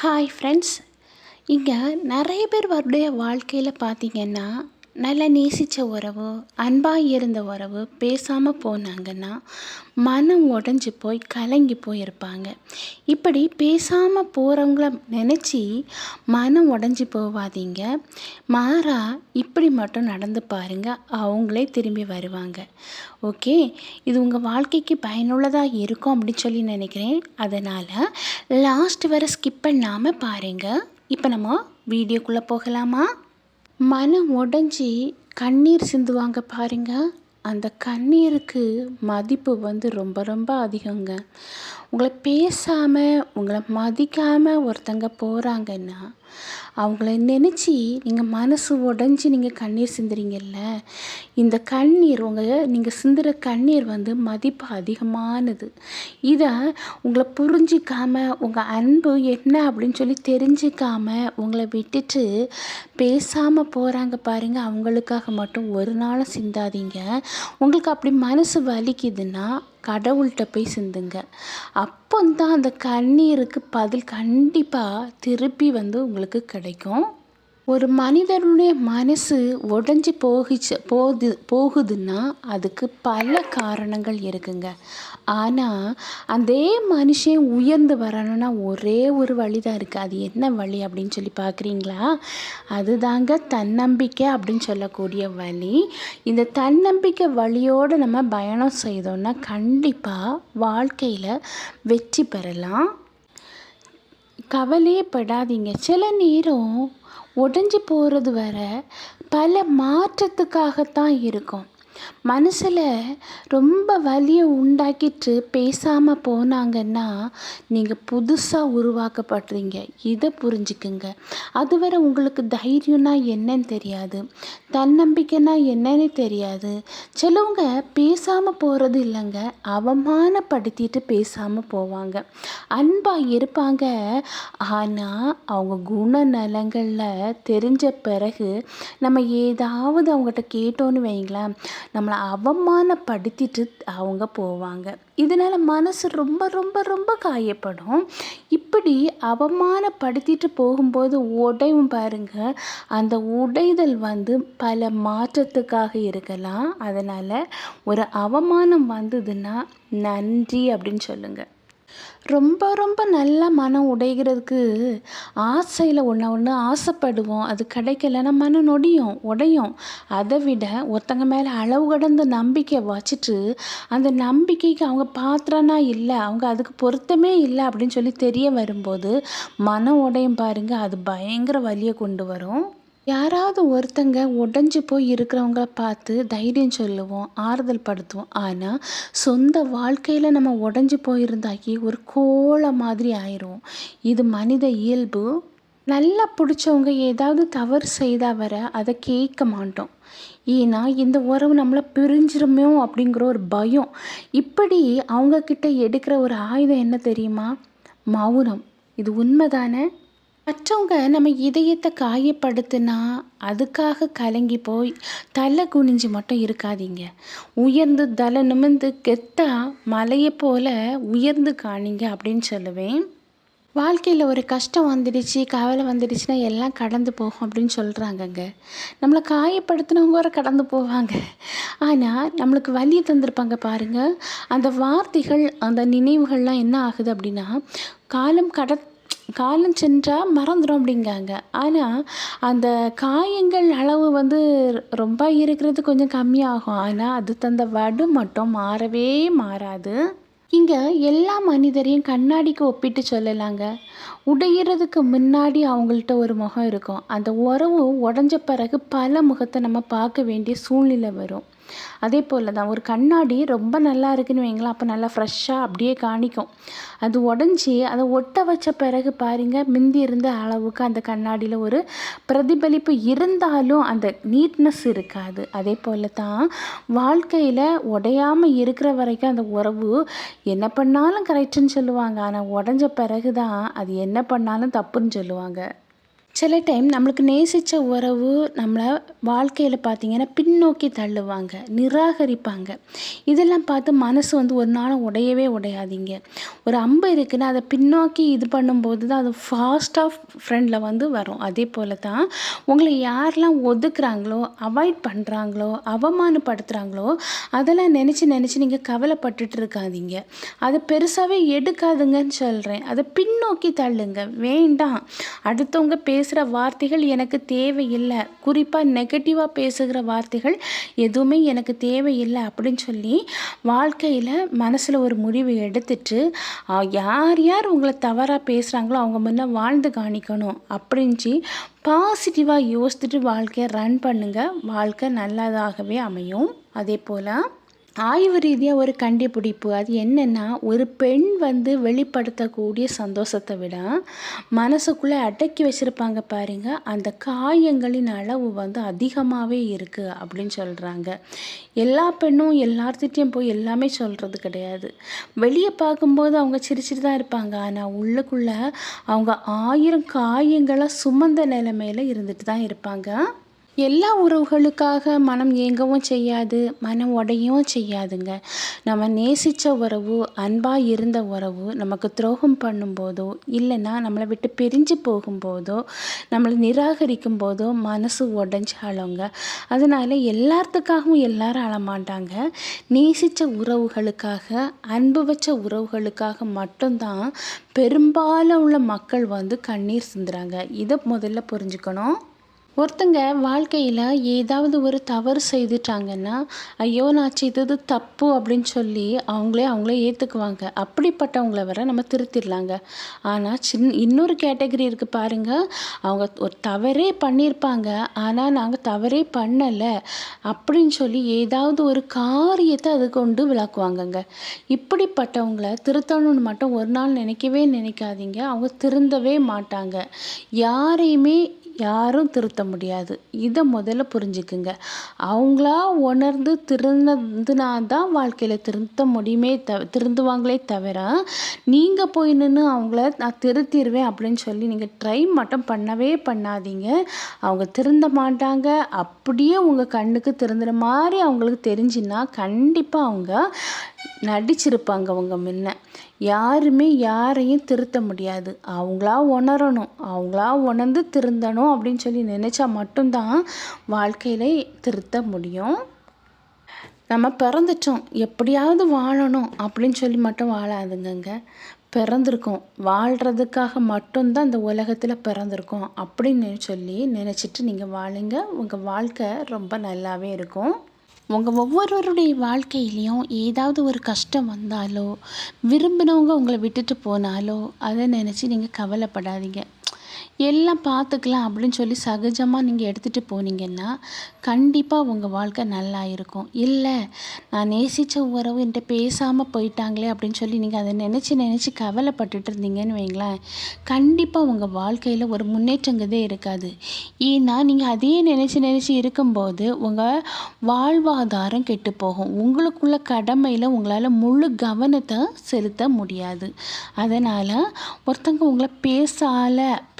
Hi friends. இங்கே நிறைய பேருடைய வாழ்க்கையில் பார்த்தீங்கன்னா, நல்லா நேசித்த உறவு, அன்பாக இருந்த உறவு பேசாமல் போனாங்கன்னா மனம் உடஞ்சி போய் கலங்கி போயிருப்பாங்க. இப்படி பேசாமல் போகிறவங்கள நினச்சி மனம் உடஞ்சி போகாதீங்க. மாறா இப்படி மட்டும் நடந்து பாருங்கள், அவங்களே திரும்பி வருவாங்க. ஓகே, இது உங்கள் வாழ்க்கைக்கு பயனுள்ளதாக இருக்கும் அப்படின்னு சொல்லி நினைக்கிறேன். அதனால் லாஸ்ட் வரை ஸ்கிப் பண்ணாமல் பாருங்கள். இப்போ நம்ம வீடியோக்குள்ளே போகலாமா? மனம் உடைஞ்சி கண்ணீர் சிந்துவாங்க பாருங்க, அந்த கண்ணீருக்கு மதிப்பு ரொம்ப ரொம்ப அதிகங்க. உங்களை பேசாமல் உங்களை மதிக்காமல் ஒருத்தங்க போகிறாங்கன்னா அவங்கள நினச்சி நீங்கள் மனசு உடைஞ்சி நீங்கள் கண்ணீர் சிந்துறீங்கல்ல, இந்த கண்ணீர் நீங்கள் சிந்துற கண்ணீர் மதிப்பு அதிகமானது. இதை உங்களை புரிஞ்சிக்காமல் உங்கள் அன்பு என்ன அப்படின்னு சொல்லி தெரிஞ்சிக்காமல் உங்களை விட்டுட்டு பேசாமல் போகிறாங்க பாருங்கள், அவங்களுக்காக மட்டும் ஒரு நாளும் சிந்தாதீங்க. உங்களுக்கு அப்படி மனசு வலிக்குதுன்னா கடவுள்கிட்ட போய் சிந்துங்க. அப்போந்தான் அந்த கண்ணீருக்கு பதில் கண்டிப்பாக திருப்பி உங்களுக்கு கிடைக்கும். ஒரு மனிதனுடைய மனசு உடைஞ்சி போகுதுன்னா அதுக்கு பல காரணங்கள் இருக்குங்க. ஆனால் அதே மனுஷன் உயர்ந்து வரணும்னா ஒரே ஒரு வழி தான் இருக்குது. அது என்ன வழி அப்படின்னு சொல்லி பார்க்குறீங்களா? அதுதாங்க தன்னம்பிக்கை அப்படின்னு சொல்லக்கூடிய வழி. இந்த தன்னம்பிக்கை வழியோடு நம்ம பயணம் செய்தோம்னா கண்டிப்பாக வாழ்க்கையில் வெற்றி பெறலாம். கவலையே படாதீங்க. சில நேரம் உடைஞ்சி போகிறது வர பல மாற்றத்துக்காகத்தான் இருக்கும். மனசில் ரொம்ப வலியை உண்டாக்கிட்டு பேசாமல் போனாங்கன்னா நீங்கள் புதுசாக உருவாக்கப்படுறீங்க. இதை புரிஞ்சுக்குங்க. அதுவரை உங்களுக்கு தைரியம்னா என்னன்னு தெரியாது, தன்னம்பிக்கைனா என்னன்னு தெரியாது. சிலவங்க பேசாமல் போகிறது இல்லைங்க, அவமானப்படுத்திட்டு பேசாமல் போவாங்க. அன்பாக இருப்பாங்க, ஆனால் அவங்க குணநலங்களில் தெரிஞ்ச பிறகு நம்ம ஏதாவது அவங்ககிட்ட கேட்டோன்னு வைங்களேன், நம்மளை அவமானப்படுத்திட்டு அவங்க போவாங்க. இதனால் மனசு ரொம்ப ரொம்ப ரொம்ப காயப்படும். இப்படி அவமானப்படுத்திட்டு போகும்போது உடையும் பாருங்க, அந்த உடைதல் பல மாற்றத்துக்காக இருக்கலாம். அதனால் ஒரு அவமானம் வந்ததுன்னா நன்றி அப்படின்னு சொல்லுங்கள். ரொம்ப ரொம்ப நல்ல மனம் உடைகிறதுக்கு ஆசையில் ஒன்று ஆசைப்படுவோம், அது கிடைக்கலன்னா மனம் உடையும். அதை விட ஒருத்தங்க மேலே அளவு கடந்த நம்பிக்கை வச்சுட்டு அந்த நம்பிக்கைக்கு அவங்க பாத்திரனா இல்லை, அவங்க அதுக்கு பொருத்தமே இல்லை அப்படின்னு சொல்லி தெரிய வரும்போது மனம் உடையும் பாருங்க, அது பயங்கர வலியை கொண்டு வரும். யாராவது ஒருத்தங்க உடைஞ்சி போய் இருக்கிறவங்கள பார்த்து தைரியம் சொல்லுவோம், ஆறுதல் படுத்துவோம். ஆனால் சொந்த வாழ்க்கையில் நம்ம உடைஞ்சி போயிருந்தாக்கி ஒரு கோலை மாதிரி ஆயிரும். இது மனித இயல்பு. நல்லா பிடிச்சவங்க ஏதாவது தவறு செய்தால் வர அதை கேட்க மாட்டோம். ஏன்னா இந்த உறவு நம்மளை பிரிஞ்சிருமோ அப்படிங்கிற ஒரு பயம். இப்படி அவங்கக்கிட்ட எடுக்கிற ஒரு ஆயுதம் என்ன தெரியுமா? மௌனம். இது உண்மைதானே? மற்றவங்க நம்ம இதயத்தை காயப்படுத்தினா அதுக்காக கலங்கி போய் தலை குனிஞ்சு மட்டும் இருக்காதீங்க. உயர்ந்து தலை நிமிர்ந்து கெத்தா மலையை போல உயர்ந்து காணிங்க அப்படின்னு சொல்லுவேன். வாழ்க்கையில் ஒரு கஷ்டம் வந்துடுச்சு, கவலை வந்துடுச்சுன்னா எல்லாம் கடந்து போகும் அப்படின்னு சொல்கிறாங்கங்க. நம்மளை காயப்படுத்தினவங்க வர கடந்து போவாங்க. ஆனால் நம்மளுக்கு வலியை தந்திருப்பாங்க பாருங்கள், அந்த வார்த்தைகள் அந்த நினைவுகள்லாம் என்ன ஆகுது அப்படின்னா காலம் சென்றால் மறந்துடும் அப்படிங்காங்க. ஆனால் அந்த காயங்கள் அளவு ரொம்ப இருக்கிறது கொஞ்சம் கம்மியாகும். ஆனால் அது தந்த வடு மட்டும் மாறவே மாறாது. இங்கே எல்லா மனிதரையும் கண்ணாடிக்கு ஒப்பிட்டு சொல்லலாங்க. உடையிறதுக்கு முன்னாடி அவங்கள்ட்ட ஒரு முகம் இருக்கும். அந்த உறவு உடஞ்ச பிறகு பல முகத்தை நம்ம பார்க்க வேண்டிய சூழ்நிலை வரும். அதே போல் தான் ஒரு கண்ணாடி ரொம்ப நல்லா இருக்குன்னு வைங்களேன், அப்போ நல்லா ஃப்ரெஷ்ஷாக அப்படியே காணிக்கும். அது உடஞ்சி அதை ஒட்ட வச்ச பிறகு பாருங்க, மிந்தி இருந்த அளவுக்கு அந்த கண்ணாடியில் ஒரு பிரதிபலிப்பு இருந்தாலும் அந்த நீட்னஸ் இருக்காது. அதே போல் தான் வாழ்க்கையில் உடையாமல் இருக்கிற வரைக்கும் அந்த உறவு என்ன பண்ணாலும் கரெக்டுன்னு சொல்லுவாங்க. ஆனால் உடஞ்ச பிறகு தான் அது என்ன பண்ணாலும் தப்புன்னு சொல்லுவாங்க. சில டைம் நம்மளுக்கு நேசித்த உறவு நம்மளை வாழ்க்கையில் பார்த்திங்கன்னா பின்னோக்கி தள்ளுவாங்க, நிராகரிப்பாங்க. இதெல்லாம் பார்த்து மனசு ஒரு நாளும் உடையவே உடையாதீங்க. ஒரு அம்பு இருக்குன்னா அதை பின்னோக்கி இது பண்ணும்போது தான் அது ஃபாஸ்ட்டாக ஃப்ரெண்டில் வரும். அதே போல் தான் உங்களை யாரெல்லாம் ஒதுக்குறாங்களோ, அவாய்ட் பண்ணுறாங்களோ, அவமானப்படுத்துகிறாங்களோ அதெல்லாம் நினச்சி நீங்கள் கவலைப்பட்டுட்டு இருக்காதீங்க. அதை பெருசாகவே எடுக்காதுங்கன்னு சொல்கிறேன். அதை பின்னோக்கி தள்ளுங்க. வேண்டாம், அடுத்தவங்க பேசுகிற வார்த்தைகள் எனக்கு தேவையில்லை, குறிப்பாக நெகட்டிவாக பேசுகிற வார்த்தைகள் எதுவுமே எனக்கு தேவையில்லை அப்படின்னு சொல்லி வாழ்க்கையில் மனசில் ஒரு முடிவு எடுத்துட்டு யார் யார் உங்களை தவறாக பேசுகிறாங்களோ அவங்க முன்னே வாழ்ந்து காணிக்கணும் அப்படின்ச்சு பாசிட்டிவாக யோசித்துட்டு வாழ்க்கையை ரன் பண்ணுங்கள். வாழ்க்கை நல்லதாகவே அமையும். அதே போல் ஆய்வு ரீதியாக ஒரு கண்டுபிடிப்பு அது என்னென்னா, ஒரு பெண் வெளிப்படுத்தக்கூடிய சந்தோஷத்தை விட மனசுக்குள்ளே அடக்கி வச்சுருப்பாங்க பாருங்க, அந்த காயங்களின் அளவு அதிகமாகவே இருக்குது அப்படின்னு சொல்கிறாங்க. எல்லா பெண்ணும் எல்லார்த்திட்டையும் போய் எல்லாமே சொல்கிறது கிடையாது. வெளியே பார்க்கும்போது அவங்க சிரிச்சிட்டு தான் இருப்பாங்க, ஆனால் உள்ளுக்குள்ளே அவங்க 1000 காயங்களை சுமந்த நிலைமையில் இருந்துட்டு தான் இருப்பாங்க. எல்லா உறவுகளுக்காக மனம் ஏங்கவும் செய்யாது, மனம் உடையவும் செய்யாதுங்க. நம்ம நேசித்த உறவு, அன்பாக இருந்த உறவு நமக்கு துரோகம் பண்ணும்போதோ இல்லைன்னா நம்மளை விட்டு பிரிஞ்சு போகும்போதோ நம்மளை நிராகரிக்கும் போதோ மனசு உடஞ்சி அழுங்க. அதனால் எல்லாத்துக்காகவும் எல்லாரும் அழமாட்டாங்க. நேசித்த உறவுகளுக்காக, அன்பு வச்ச உறவுகளுக்காக மட்டும்தான் பெரும்பாலும் உள்ள மக்கள் கண்ணீர் சிந்துறாங்க. இதை முதல்ல புரிஞ்சுக்கணும். ஒருத்தங்க வாழ்க்கையில் ஏதாவது ஒரு தவறு செய்துட்டாங்கன்னா, ஐயோ நான் செய்தது தப்பு அப்படின்னு சொல்லி அவங்களே ஏற்றுக்குவாங்க. அப்படிப்பட்டவங்கள நம்ம திருத்திடலாங்க. ஆனால் இன்னொரு கேட்டகரி இருக்குது பாருங்கள், அவங்க ஒரு தவறே பண்ணியிருப்பாங்க, ஆனால் நாங்கள் தவறே பண்ணலை அப்படின்னு சொல்லி ஏதாவது ஒரு காரியத்தை அது கொண்டு விளக்குவாங்கங்க. இப்படிப்பட்டவங்கள திருத்தணும்னு மட்டும் ஒரு நாள் நினைக்காதீங்க. அவங்க திருந்தவே மாட்டாங்க. யாரும் திருத்த முடியாது. இதை முதல்ல புரிஞ்சுக்குங்க. அவங்களா உணர்ந்து திருந்தினா தான் வாழ்க்கையில் திருந்துவாங்களே தவிர நீங்கள் போய் நின்று அவங்கள நான் திருத்திடுவேன் அப்படின்னு சொல்லி நீங்கள் ட்ரை மட்டும் பண்ணவே பண்ணாதீங்க. அவங்க திருந்த மாட்டாங்க. அப்படியே உங்கள் கண்ணுக்கு திருந்துற மாதிரி அவங்களுக்கு தெரிஞ்சுன்னா கண்டிப்பாக அவங்க நடிச்சிருப்பாங்க அவங்க முன்ன. யாருமே யாரையும் திருத்த முடியாது. அவங்களா உணரணும், அவங்களா உணர்ந்து திருந்தணும் அப்படின்னு சொல்லி நினச்சா மட்டும்தான் வாழ்க்கையில திருத்த முடியும். நம்ம பிறந்துட்டோம், எப்படியாவது வாழணும் அப்படின்னு சொல்லி மட்டும் வாழாதுங்க. பிறந்திருக்கோம், வாழ்கிறதுக்காக மட்டும்தான் இந்த உலகத்தில் பிறந்திருக்கோம் அப்படின்னு சொல்லி நினச்சிட்டு நீங்கள் வாழுங்க. உங்கள் வாழ்க்கை ரொம்ப நல்லாவே இருக்கும். உங்கள் ஒவ்வொருவருடைய வாழ்க்கையிலையும் ஏதாவது ஒரு கஷ்டம் வந்தாலோ, விரும்பினவங்க உங்களை விட்டுட்டு போனாலோ அதை நினச்சி நீங்கள் கவலைப்படாதீங்க. எல்லாம் பார்த்துக்கலாம் அப்படின்னு சொல்லி சகஜமாக நீங்கள் எடுத்துகிட்டு போனீங்கன்னா கண்டிப்பாக உங்கள் வாழ்க்கை நல்லா இருக்கும். இல்லை நான் நேசித்த உறவு என்கிட்ட பேசாமல் போயிட்டாங்களே அப்படின்னு சொல்லி நீங்கள் அதை நினச்சி கவலைப்பட்டுட்டு இருந்தீங்கன்னு வைங்களேன், கண்டிப்பாக உங்கள் வாழ்க்கையில் ஒரு முன்னேற்றங்கிறதே இருக்காது. ஏன்னா நீங்கள் அதையே நினச்சி இருக்கும்போது உங்கள் வாழ்வாதாரம் கெட்டு போகும். உங்களுக்குள்ள கடமையில் உங்களால் முழு கவனத்தை செலுத்த முடியாது. அதனால் ஒருத்தங்க உங்களை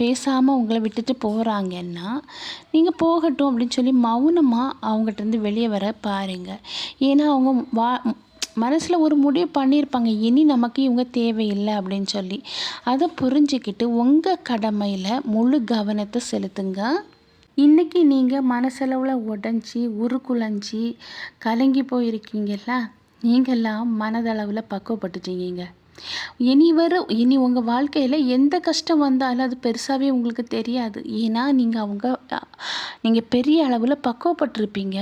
பேசாமல் உங்களை விட்டுட்டு போகிறாங்கன்னா நீங்கள் போகட்டும் அப்படின்னு சொல்லி மௌனமாக அவங்ககிட்டருந்து வெளியே வர பாருங்கள். ஏன்னா அவங்க மனசில் ஒரு முடிவு பண்ணியிருப்பாங்க, இனி நமக்கு இவங்க தேவையில்லை அப்படின்னு சொல்லி. அதை புரிஞ்சுக்கிட்டு உங்கள் கடமையில் முழு கவனத்தை செலுத்துங்க. இன்றைக்கி நீங்கள் மனசளவில் உடஞ்சி உருக்குலைஞ்சி கலங்கி போயிருக்கீங்கள, நீங்கள்லாம் மனதளவில் பக்குவப்பட்டுட்டீங்க. இனி உங்கள் வாழ்க்கையில் எந்த கஷ்டம் வந்தாலும் அது பெருசாகவே உங்களுக்கு தெரியாது. ஏன்னா நீங்கள் பெரிய அளவில் பக்குவப்பட்டிருப்பீங்க,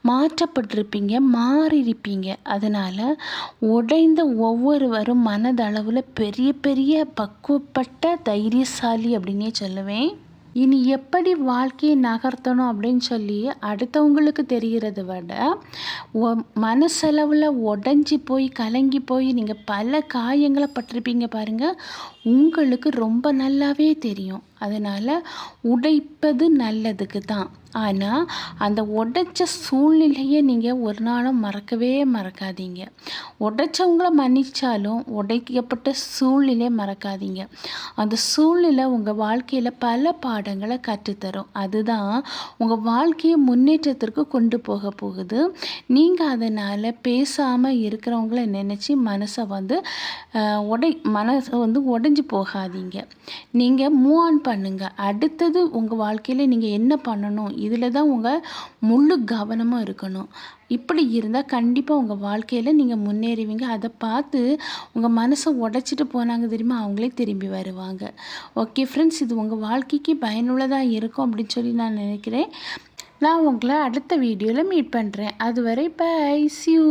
மாற்றப்பட்டிருப்பீங்க, மாறியிருப்பீங்க. அதனால் உடைந்த ஒவ்வொருவரும் மனதளவில் பெரிய பெரிய பக்குவப்பட்ட தைரியசாலி அப்படின்னே சொல்லுவேன். இனி எப்படி வாழ்க்கையை நகர்த்தணும் அப்படின்னு சொல்லி அடுத்தவங்களுக்கு தெரிகிறத விட மனசளவில் உடஞ்சி போய் கலங்கி போய் நீங்கள் பல காயங்களை பட்டிருப்பீங்க பாருங்கள், உங்களுக்கு ரொம்ப நல்லாவே தெரியும். அதனால் உடைப்பது நல்லதுக்கு தான். ஆனால் அந்த உடைச்ச சூழ்நிலையை நீங்கள் ஒரு நாளும் மறக்கவே மறக்காதீங்க. உடைச்சவங்கள மன்னிச்சாலும் உடைக்கப்பட்ட சூழ்நிலையை மறக்காதீங்க. அந்த சூழ்நிலை உங்கள் வாழ்க்கையில் பல பாடங்களை கற்றுத்தரும். அதுதான் உங்கள் வாழ்க்கையை முன்னேற்றத்திற்கு கொண்டு போக போகுது. நீங்கள் அதனால் பேசாமல் இருக்கிறவங்கள நினச்சி மனசை உடைஞ்சு போகாதீங்க. நீங்கள் மூவ் ஆன் பண்ணுங்கள். அடுத்தது உங்கள் வாழ்க்கையில் நீங்கள் என்ன பண்ணணும், இதில் தான் உங்கள் முழு கவனமும் இருக்கணும். இப்படி இருந்தால் கண்டிப்பாக உங்கள் வாழ்க்கையில் நீங்கள் முன்னேறுவீங்க. அதை பார்த்து உங்கள் மனசை உடைச்சிட்டு போனாங்க தெரியுமா, அவங்களே திரும்பி வருவாங்க. ஓகே ஃப்ரெண்ட்ஸ், இது உங்கள் வாழ்க்கைக்கு பயனுள்ளதாக இருக்கும் அப்படின்னு சொல்லி நான் நினைக்கிறேன். நான் உங்களை அடுத்த வீடியோவில் மீட் பண்ணுறேன். அதுவரை பை, see you.